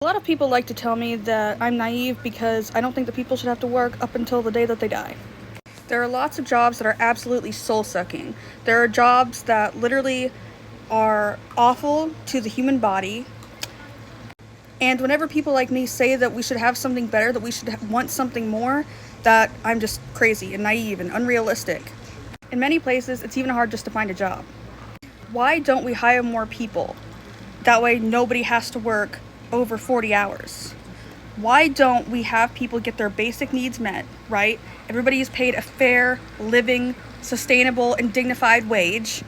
A lot of people like to tell me that I'm naive because I don't think that people should have to work up until the day that they die. There are lots of jobs that are absolutely soul-sucking. There are jobs that literally are awful to the human body. And whenever people like me say that we should have something better, that we should want something more, that I'm just crazy and naive and unrealistic. In many places, it's even hard just to find a job. Why don't we hire more people? That way nobody has to work over 40 hours. Why don't we have people get their basic needs met, right? Everybody is paid a fair, living, sustainable, and dignified wage.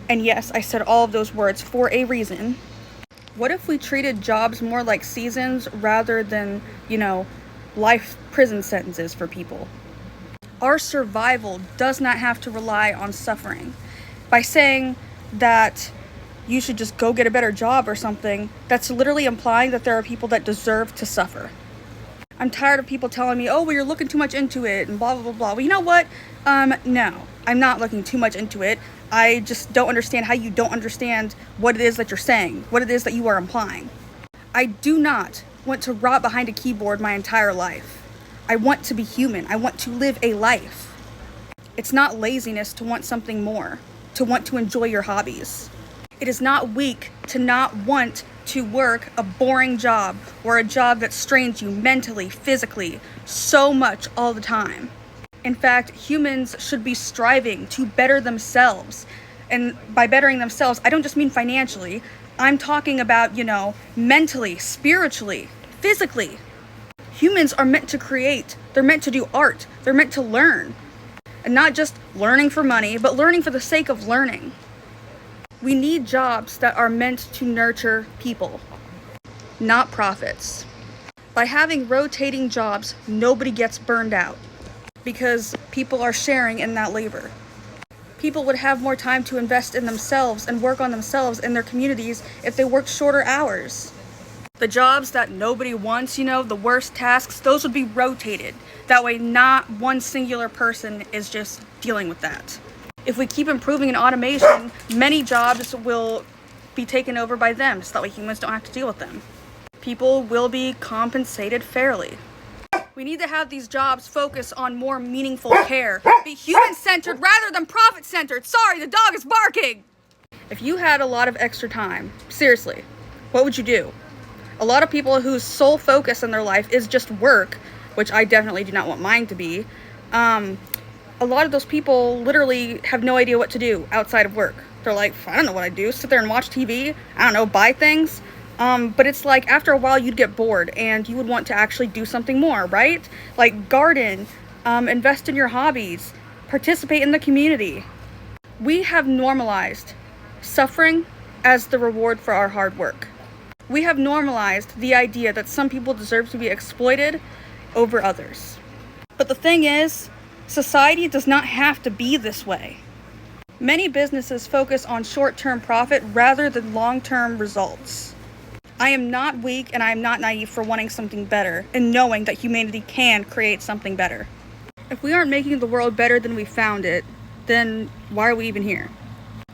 And yes, I said all of those words for a reason. What if we treated jobs more like seasons rather than, life prison sentences for people? Our survival does not have to rely on suffering. By saying that you should just go get a better job or something, that's literally implying that there are people that deserve to suffer. I'm tired of people telling me, oh, well, you're looking too much into it and blah, blah, blah, blah. Well, you know what? No, I'm not looking too much into it. I just don't understand how you don't understand what it is that you're saying, what it is that you are implying. I do not want to rot behind a keyboard my entire life. I want to be human. I want to live a life. It's not laziness to want something more, to want to enjoy your hobbies. It is not weak to not want to work a boring job or a job that strains you mentally, physically, so much all the time. In fact, humans should be striving to better themselves. And by bettering themselves, I don't just mean financially. I'm talking about, mentally, spiritually, physically. Humans are meant to create. They're meant to do art. They're meant to learn. And not just learning for money, but learning for the sake of learning. We need jobs that are meant to nurture people, not profits. By having rotating jobs, nobody gets burned out because people are sharing in that labor. People would have more time to invest in themselves and work on themselves and their communities if they worked shorter hours. The jobs that nobody wants, the worst tasks, those would be rotated. That way not one singular person is just dealing with that. If we keep improving in automation, many jobs will be taken over by them, so that way humans don't have to deal with them. People will be compensated fairly. We need to have these jobs focus on more meaningful care. Be human-centered rather than profit-centered. Sorry, the dog is barking! If you had a lot of extra time, seriously, what would you do? A lot of people whose sole focus in their life is just work, which I definitely do not want mine to be, a lot of those people literally have no idea what to do outside of work. They're like, I don't know what I do, sit there and watch TV, I don't know, buy things. But it's like after a while you'd get bored and you would want to actually do something more, right? Like garden, invest in your hobbies, participate in the community. We have normalized suffering as the reward for our hard work. We have normalized the idea that some people deserve to be exploited over others. But the thing is, society does not have to be this way. Many businesses focus on short-term profit rather than long-term results. I am not weak and I am not naive for wanting something better and knowing that humanity can create something better. If we aren't making the world better than we found it, then why are we even here?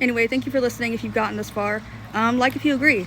Anyway, thank you for listening if you've gotten this far. Like if you agree.